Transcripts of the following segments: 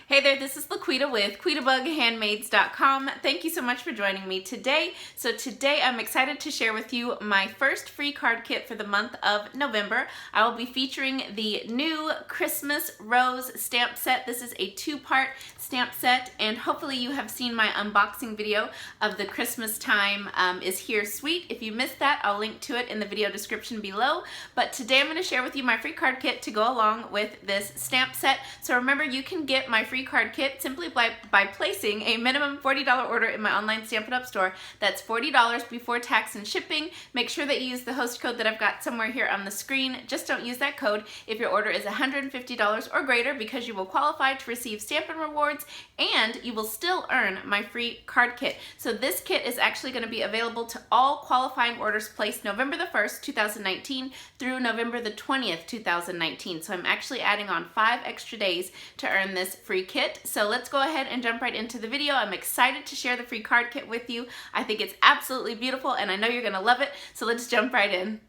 Hey there, this is LaQuita with QuitaBugHandmaids.com. Thank you so much for joining me today. So today I'm excited to share with you my first free card kit for the month of November. I will be featuring the new Christmas Rose stamp set. This is a two-part stamp set, and hopefully you have seen my unboxing video of the Christmas Time is Here Suite. If you missed that, I'll link to it in the video description below. But today I'm going to share with you my free card kit to go along with this stamp set. So remember, you can get my free card kit simply by placing a minimum $40 order in my online Stampin' Up! Store. That's $40 before tax and shipping. Make sure that you use the host code that I've got somewhere here on the screen. Just don't use that code if your order is $150 or greater, because you will qualify to receive Stampin' Rewards and you will still earn my free card kit. So this kit is actually going to be available to all qualifying orders placed November the 1st, 2019 through November the 20th, 2019. So I'm actually adding on 5 extra days to earn this free kit. So let's go ahead and jump right into the video. I'm excited to share the free card kit with you. I think it's absolutely beautiful and I know you're going to love it. So let's jump right in.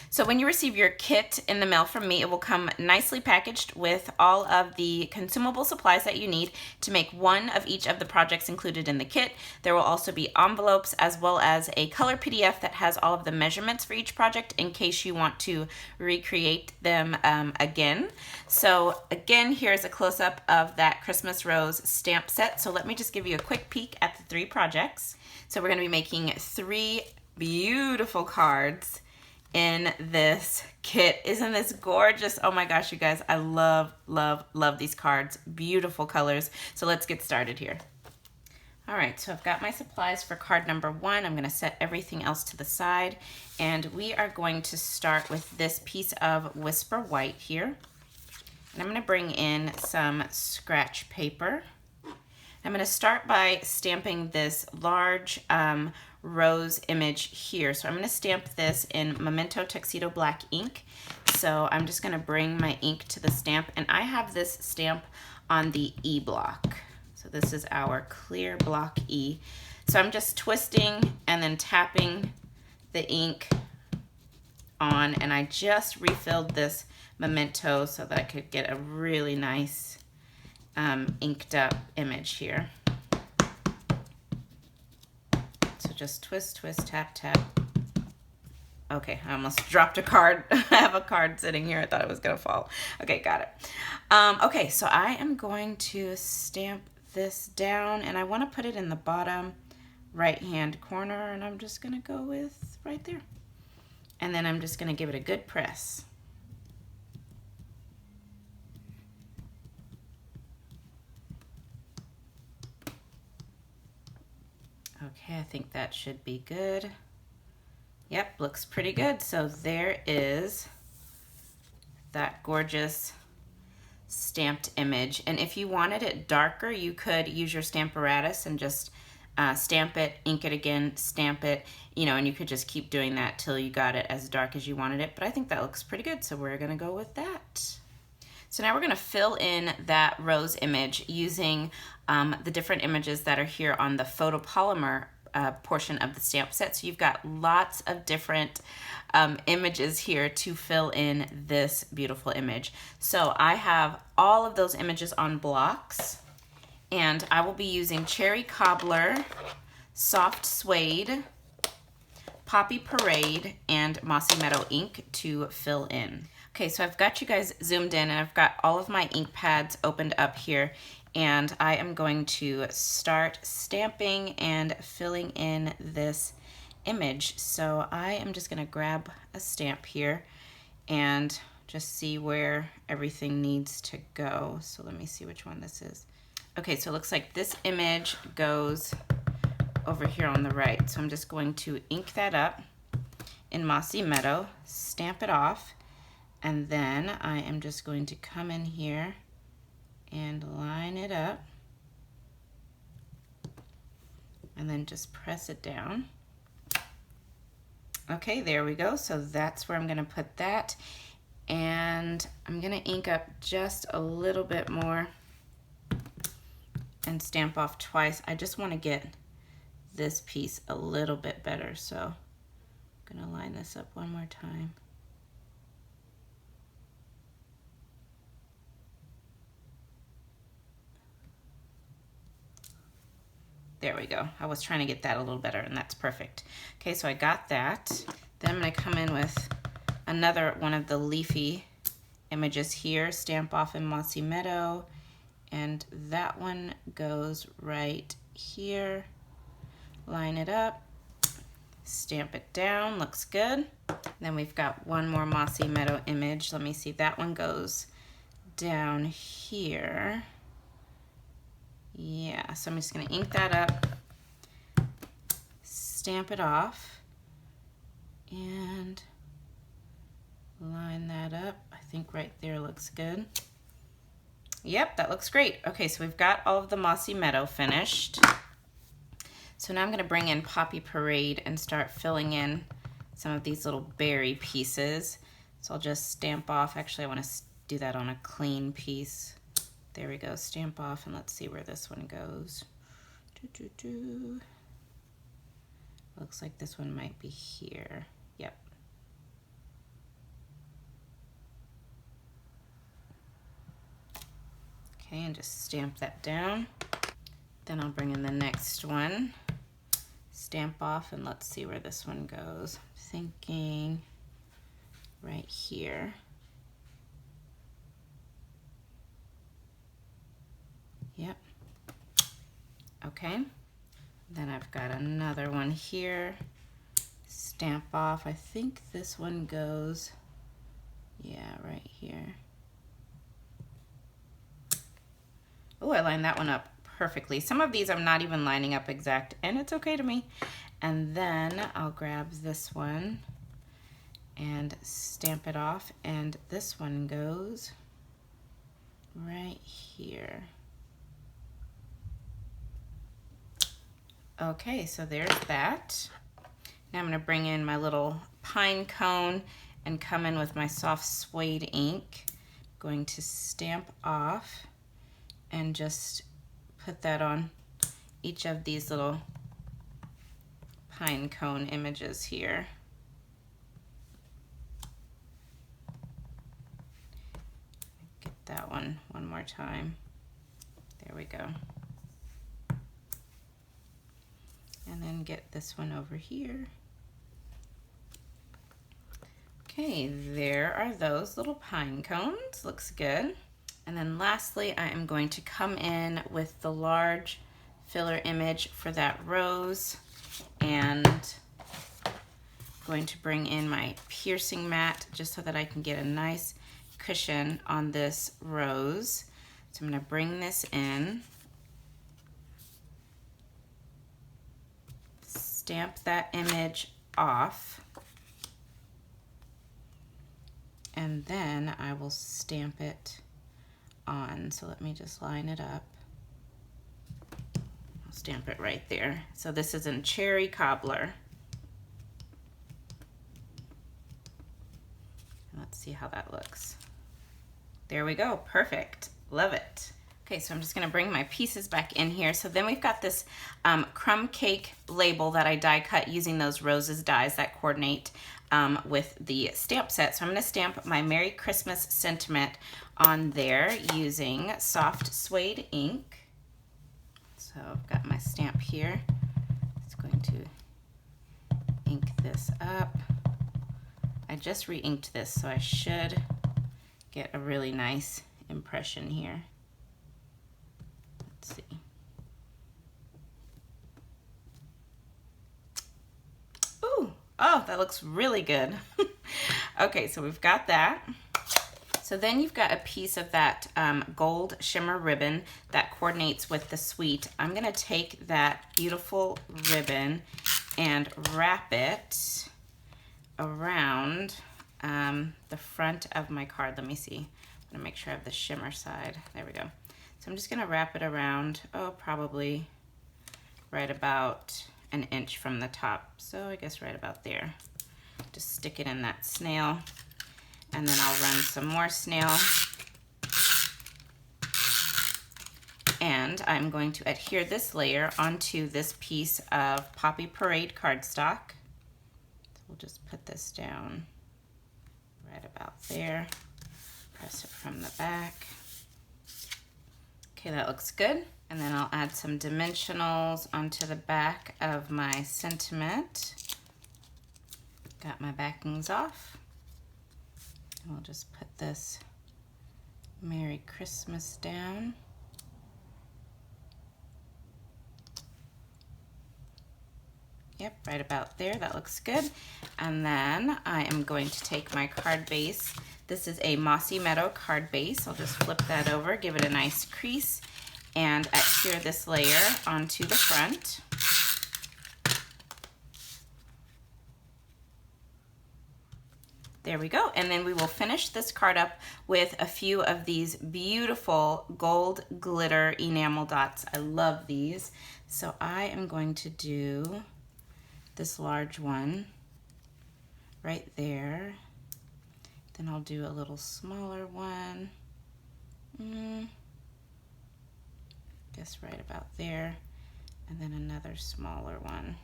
So when you receive your kit in the mail from me, it will come nicely packaged with all of the consumable supplies that you need to make one of each of the projects included in the kit. There will also be envelopes as well as a color PDF that has all of the measurements for each project in case you want to recreate them again. So again, here's a close-up of that Christmas Rose stamp set. So let me just give you a quick peek at the 3 projects. So we're going to be making 3 beautiful cards in this kit. Isn't this gorgeous? Oh my gosh, you guys, I love, love, love these cards. Beautiful colors. So let's get started here. All right, so I've got my supplies for card number 1. I'm going to set everything else to the side, and we are going to start with this piece of Whisper White here. And I'm going to bring in some scratch paper. I'm going to start by stamping this large rose image here. So I'm going to stamp this in Memento Tuxedo Black ink. So I'm just going to bring my ink to the stamp, and I have this stamp on the E block. So this is our clear block E. So I'm just twisting and then tapping the ink on, and I just refilled this Memento so that I could get a really nice inked up image here. So just twist, twist, tap, tap. Okay, I almost dropped a card. I have a card sitting here. I thought it was gonna fall. Okay, got it. Okay, so I am going to stamp this down, and I wanna put it in the bottom right-hand corner, and I'm just gonna go with right there. And then I'm just gonna give it a good press. Okay, I think that should be good. Yep, looks pretty good. So there is that gorgeous stamped image. And if you wanted it darker, you could use your Stamparatus and just stamp it, ink it again, stamp it, you know, and you could just keep doing that till you got it as dark as you wanted it. But I think that looks pretty good, so we're gonna go with that. So now we're going to fill in that rose image using the different images that are here on the photopolymer portion of the stamp set. So you've got lots of different images here to fill in this beautiful image. So I have all of those images on blocks, and I will be using Cherry Cobbler, Soft Suede, Poppy Parade, and Mossy Meadow ink to fill in. Okay, so I've got you guys zoomed in, and I've got all of my ink pads opened up here, and I am going to start stamping and filling in this image. So I am just gonna grab a stamp here and just see where everything needs to go. So let me see which one this is. Okay, so it looks like this image goes over here on the right. So I'm just going to ink that up in Mossy Meadow, stamp it off, and then I am just going to come in here and line it up, and then just press it down. Okay, there we go. So that's where I'm gonna put that. And I'm gonna ink up just a little bit more and stamp off twice. I just wanna get this piece a little bit better. So I'm gonna line this up one more time. There we go. I was trying to get that a little better, and that's perfect. Okay, so I got that. Then I'm gonna come in with another one of the leafy images here, Stamp Off in Mossy Meadow, and that one goes right here. Line it up, stamp it down, looks good. Then we've got one more Mossy Meadow image. Let me see, that one goes down here. Yeah, so I'm just gonna ink that up, stamp it off, and line that up. I think right there looks good. Yep, that looks great. Okay, so we've got all of the Mossy Meadow finished. So now I'm gonna bring in Poppy Parade and start filling in some of these little berry pieces. So I'll just stamp off. Actually, I wanna do that on a clean piece. There we go, stamp off, and let's see where this one goes. Looks like this one might be here. Yep. Okay, and just stamp that down. Then I'll bring in the next one, stamp off, and let's see where this one goes. I'm thinking right here. Yep. Okay. Then I've got another one here, stamp off. I think this one goes, yeah, right here. Oh, I lined that one up perfectly. Some of these I'm not even lining up exact, and it's okay to me. And then I'll grab this one and stamp it off, and this one goes right here. Okay, so there's that. Now I'm gonna bring in my little pine cone and come in with my soft suede ink. I'm going to stamp off and just put that on each of these little pine cone images here. Get that one more time. There we go. And then get this one over here. Okay, there are those little pine cones. Looks good. And then lastly, I am going to come in with the large filler image for that rose, and going to bring in my piercing mat just so that I can get a nice cushion on this rose. So I'm gonna bring this in, stamp that image off, and then I will stamp it on. So let me just line it up. I'll stamp it right there. So this is in Cherry Cobbler. Let's see how that looks. There we go, perfect, love it. Okay, so I'm just gonna bring my pieces back in here. So then we've got this crumb cake label that I die cut using those roses dies that coordinate with the stamp set. So I'm gonna stamp my Merry Christmas sentiment on there using soft suede ink. So I've got my stamp here. It's going to ink this up. I just re-inked this, so I should get a really nice impression here. Let's see. Ooh, oh, that looks really good. Okay, so we've got that. So then you've got a piece of that gold shimmer ribbon that coordinates with the suite. I'm gonna take that beautiful ribbon and wrap it around the front of my card. Let me see. I'm gonna make sure I have the shimmer side. There we go. So I'm just gonna wrap it around, oh, probably right about an inch from the top. So I guess right about there. Just stick it in that snail, and then I'll run some more snail. And I'm going to adhere this layer onto this piece of Poppy Parade cardstock. So we'll just put this down right about there. Press it from the back. Okay, that looks good. And then I'll add some dimensionals onto the back of my sentiment. Got my backings off. And we'll just put this Merry Christmas down. Yep, right about there, that looks good. And then I am going to take my card base. This is a Mossy Meadow card base. I'll just flip that over, give it a nice crease, and adhere this layer onto the front. There we go. And then we will finish this card up with a few of these beautiful gold glitter enamel dots. I love these. So I am going to do this large one right there. Then I'll do a little smaller one. Guess right about there. And then another smaller one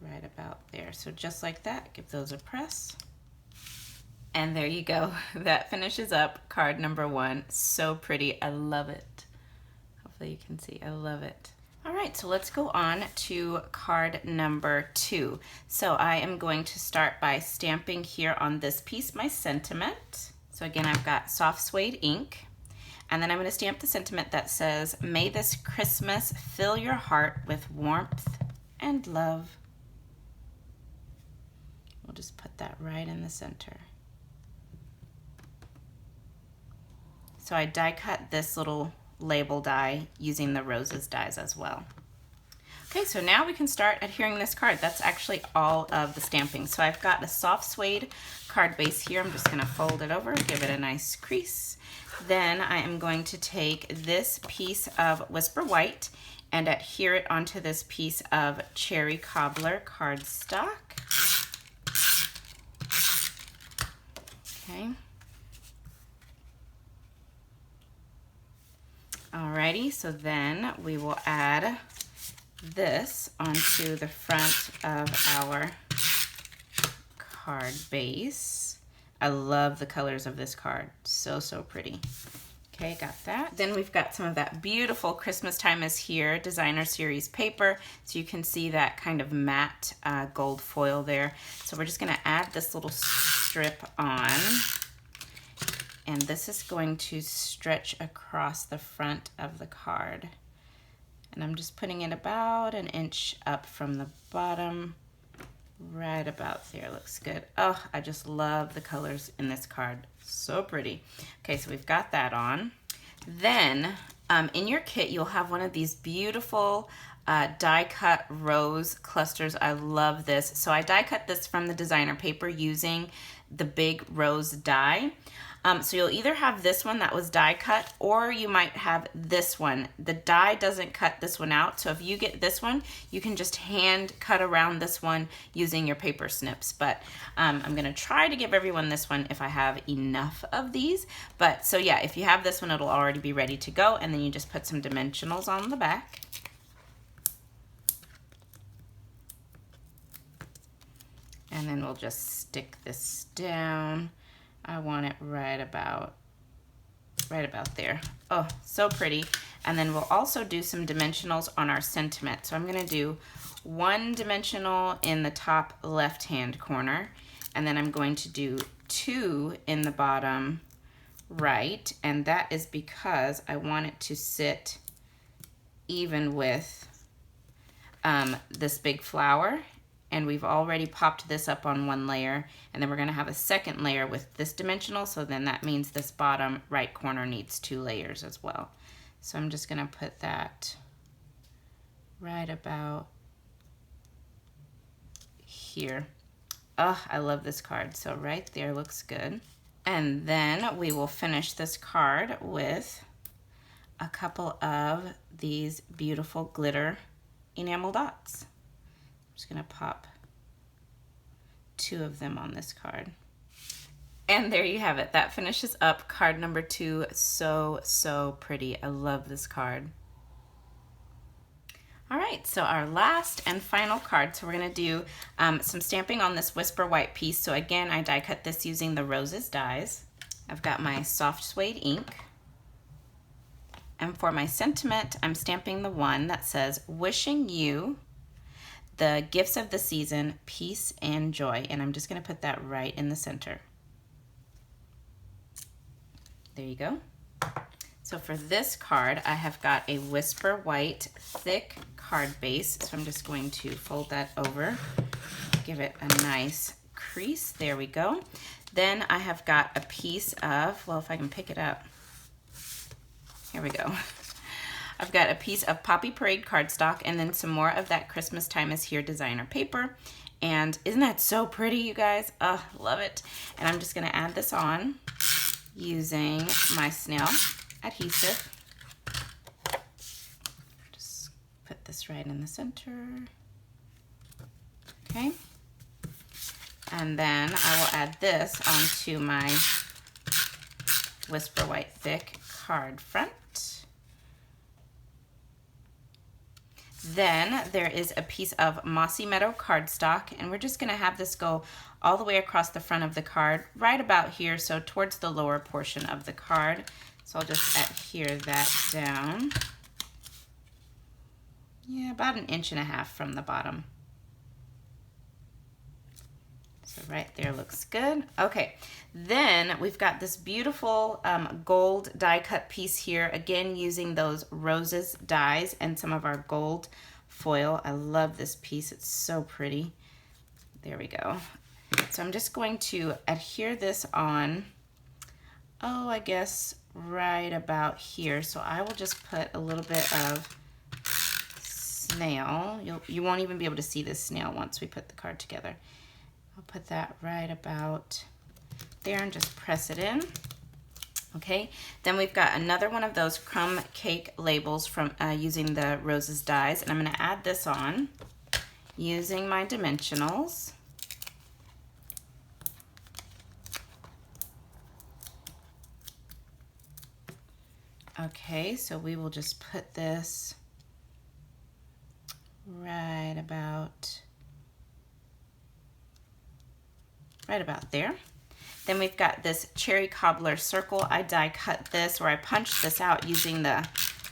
right about there. So just like that, give those a press. And there you go. That finishes up card number 1. So pretty. I love it. Hopefully you can see. I love it. All right, so let's go on to card number 2. So I am going to start by stamping here on this piece my sentiment. So again, I've got soft suede ink. And then I'm going to stamp the sentiment that says, "May this Christmas fill your heart with warmth and love." We'll just put that right in the center. So I die cut this little label die using the roses dies as well. Okay, so now we can start adhering this card. That's actually all of the stamping. So I've got a soft suede card base here. I'm just going to fold it over, give it a nice crease. Then I am going to take this piece of Whisper White and adhere it onto this piece of Cherry Cobbler cardstock. Okay. Alrighty, so then we will add this onto the front of our card base. I love the colors of this card. So, so pretty. Okay, got that. Then we've got some of that beautiful Christmas Time is Here designer series paper. So you can see that kind of matte gold foil there. So we're just gonna add this little strip on. And this is going to stretch across the front of the card. And I'm just putting it about an inch up from the bottom. Right about there, looks good. Oh, I just love the colors in this card. So pretty. Okay, so we've got that on. Then in your kit, you'll have one of these beautiful die cut rose clusters. I love this. So I die cut this from the designer paper using the big rose die. So you'll either have this one that was die cut, or you might have this one. The die doesn't cut this one out, so if you get this one, you can just hand cut around this one using your paper snips. But I'm gonna try to give everyone this one if I have enough of these. But so yeah, if you have this one, it'll already be ready to go, and then you just put some dimensionals on the back. And then we'll just stick this down. I want it right about there. Oh, so pretty. And then we'll also do some dimensionals on our sentiment. So I'm gonna do one dimensional in the top left-hand corner, and then I'm going to do 2 in the bottom right, and that is because I want it to sit even with this big flower. And we've already popped this up on one layer, and then we're gonna have a second layer with this dimensional, so then that means this bottom right corner needs 2 layers as well. So I'm just gonna put that right about here. Oh, I love this card. So right there looks good. And then we will finish this card with a couple of these beautiful glitter enamel dots. I'm just gonna pop 2 of them on this card. And there you have it. That finishes up card number 2. So, so pretty. I love this card. All right, so our last and final card. So we're gonna do some stamping on this Whisper White piece. So again, I die cut this using the roses dies. I've got my soft suede ink. And for my sentiment, I'm stamping the one that says, wishing you the gifts of the season, peace and joy. And I'm just gonna put that right in the center. There you go. So for this card, I have got a Whisper White thick card base. So I'm just going to fold that over, give it a nice crease. There we go. Then I have got a piece of, well, if I can pick it up. Here we go. I've got a piece of Poppy Parade cardstock and then some more of that Christmas Time is Here designer paper. And isn't that so pretty, you guys? Oh, love it. And I'm just gonna add this on using my snail adhesive. Just put this right in the center. Okay. And then I will add this onto my Whisper White thick card front. Then there is a piece of Mossy Meadow cardstock, and we're just gonna have this go all the way across the front of the card, right about here, so towards the lower portion of the card. So I'll just adhere that down. Yeah, about 1.5 inches from the bottom. So right there looks good. Okay, then we've got this beautiful gold die cut piece here, again using those roses dies and some of our gold foil. I love this piece, it's so pretty. There we go. So I'm just going to adhere this on, oh, I guess right about here. So I will just put a little bit of snail. You won't even be able to see this snail once we put the card together. I'll put that right about there and just press it in. Okay, then we've got another one of those crumb cake labels from using the roses dies, and I'm going to add this on using my dimensionals. Okay, so we will just put this right about there. Then we've got this cherry cobbler circle. I die cut this, or I punched this out using the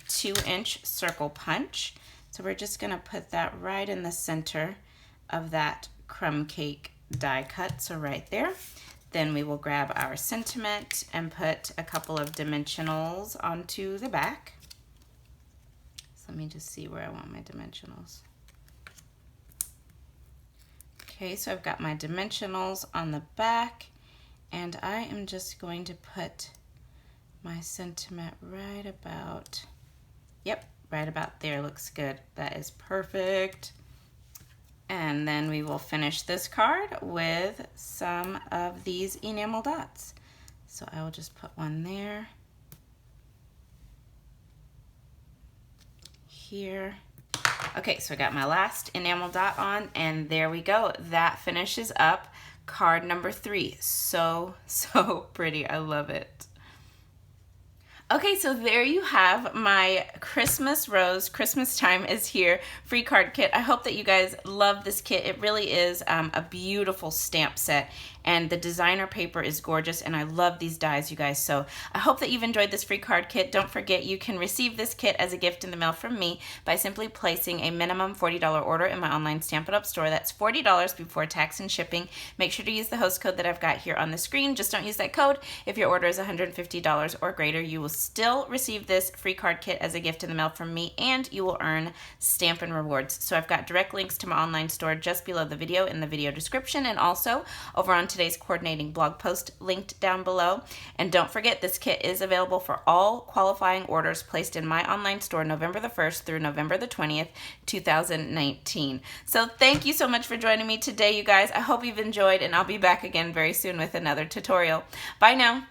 2-inch circle punch. So we're just gonna put that right in the center of that crumb cake die cut, so right there. Then we will grab our sentiment and put a couple of dimensionals onto the back. So let me just see where I want my dimensionals. Okay, so I've got my dimensionals on the back, and I am just going to put my sentiment right about, yep, right about there. Looks good. That is perfect. And then we will finish this card with some of these enamel dots. So I will just put one there, here. Okay, so I got my last enamel dot on, and there we go. That finishes up card number 3. So pretty. I love it. Okay, so there you have my Christmas Rose, Christmas Time is Here free card kit. I hope that you guys love this kit. It really is a beautiful stamp set, and the designer paper is gorgeous, and I love these dies, you guys. So I hope that you've enjoyed this free card kit. Don't forget, you can receive this kit as a gift in the mail from me by simply placing a minimum $40 order in my online Stampin' Up! Store. That's $40 before tax and shipping. Make sure to use the host code that I've got here on the screen. Just don't use that code. If your order is $150 or greater, you will still receive this free card kit as a gift in the mail from me, and you will earn Stampin' rewards. So I've got direct links to my online store just below the video in the video description, and also over on today's coordinating blog post linked down below. And don't forget, this kit is available for all qualifying orders placed in my online store November the 1st through November the 20th, 2019. So thank you so much for joining me today, you guys. I hope you've enjoyed, and I'll be back again very soon with another tutorial. Bye now.